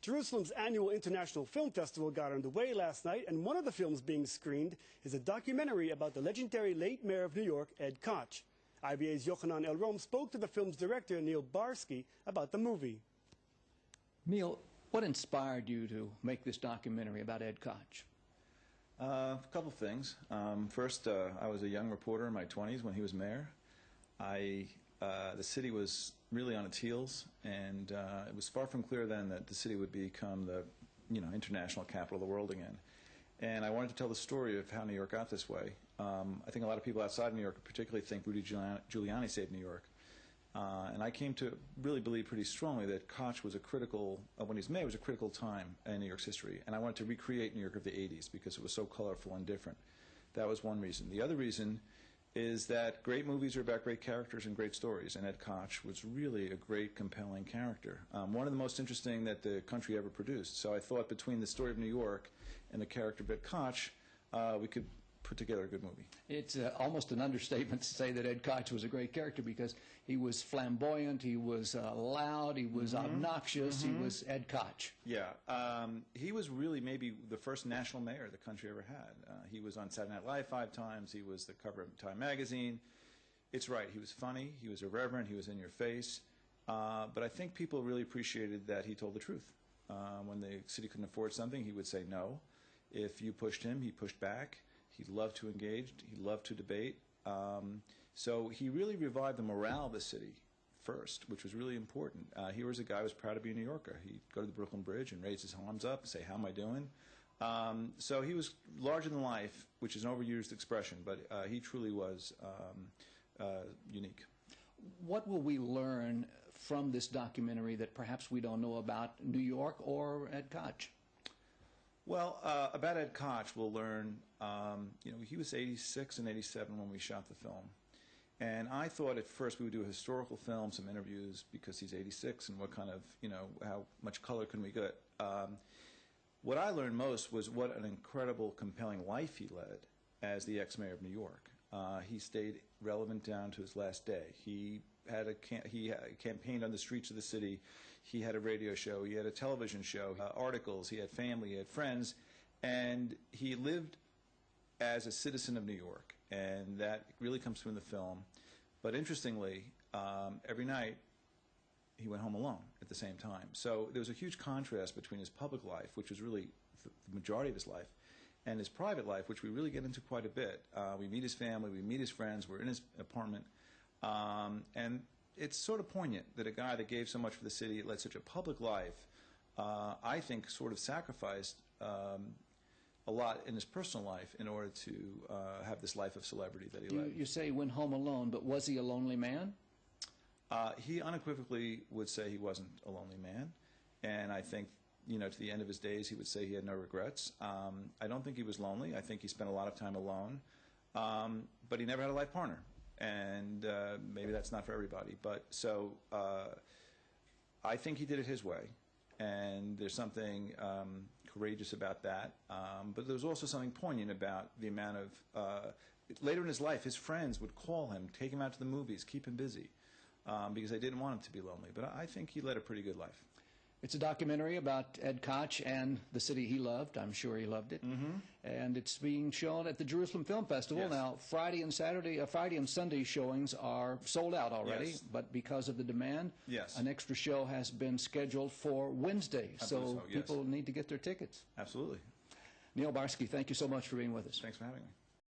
Jerusalem's annual International Film Festival got underway last night, and one of the films being screened is a documentary about the legendary late mayor of New York, Ed Koch. IBA's Yochanan El-Rom spoke to the film's director, Neil Barsky, about the movie. Neil, what inspired you to make this documentary about Ed Koch? A couple things. First, I was a young reporter in my 20s when he was mayor. The city was really on its heels, and it was far from clear then that the city would become the international capital of the world again. And I wanted to tell the story of how New York got this way. I think a lot of people outside of New York particularly think Rudy Giuliani saved New York. And I came to really believe pretty strongly that Koch was when he was mayor, was a critical time in New York's history. And I wanted to recreate New York of the 80s because it was so colorful and different. That was one reason. The other reason is that great movies are about great characters and great stories, and Ed Koch was really a great, compelling character. One of the most interesting that the country ever produced. So I thought between the story of New York and the character of Ed Koch, we could put together a good movie. It's almost an understatement to say that Ed Koch was a great character because he was flamboyant, he was loud, he was obnoxious, he was Ed Koch. Yeah, he was really maybe the first national mayor the country ever had. He was on Saturday Night Live 5 times, he was the cover of Time magazine. It's right, he was funny, he was irreverent, he was in your face, but I think people really appreciated that he told the truth. When the city couldn't afford something, he would say no. If you pushed him, he pushed back. He loved to engage, he loved to debate. So he really revived the morale of the city first, which was really important. He was a guy who was proud to be a New Yorker. He'd go to the Brooklyn Bridge and raise his arms up and say, "How am I doing?" So he was larger than life, which is an overused expression, but he truly was unique. What will we learn from this documentary that perhaps we don't know about New York or Ed Koch? Well, about Ed Koch, we'll learn, he was 86 and 87 when we shot the film. And I thought at first we would do a historical film, some interviews, because he's 86, and what kind of, how much color can we get? What I learned most was what an incredible, compelling life he led as the ex-mayor of New York. He stayed relevant down to his last day. He campaigned on the streets of the city. He had a radio show. He had a television show, articles. He had family. He had friends. And he lived as a citizen of New York. And that really comes through in the film. But interestingly, every night he went home alone at the same time. So there was a huge contrast between his public life, which was really the majority of his life, and his private life, which we really get into quite a bit. We meet his family, we meet his friends, we're in his apartment, and it's sort of poignant that a guy that gave so much for the city, led such a public life, I think sort of sacrificed a lot in his personal life in order to have this life of celebrity that he led. You say he went home alone, but was he a lonely man? He unequivocally would say he wasn't a lonely man, and I think to the end of his days, he would say he had no regrets. I don't think he was lonely. I think he spent a lot of time alone, but he never had a life partner, and maybe that's not for everybody. But so I think he did it his way, and there's something courageous about that. But there was also something poignant about the amount of later in his life, his friends would call him, take him out to the movies, keep him busy, because they didn't want him to be lonely. But I think he led a pretty good life. It's a documentary about Ed Koch and the city he loved. I'm sure he loved it. And it's being shown at the Jerusalem Film Festival. Yes. Now, Friday and Sunday showings are sold out already, Yes. but because of the demand, Yes. an extra show has been scheduled for Wednesday. So, yes. People need to get their tickets. Absolutely. Neil Barsky, thank you so much for being with us. Thanks for having me.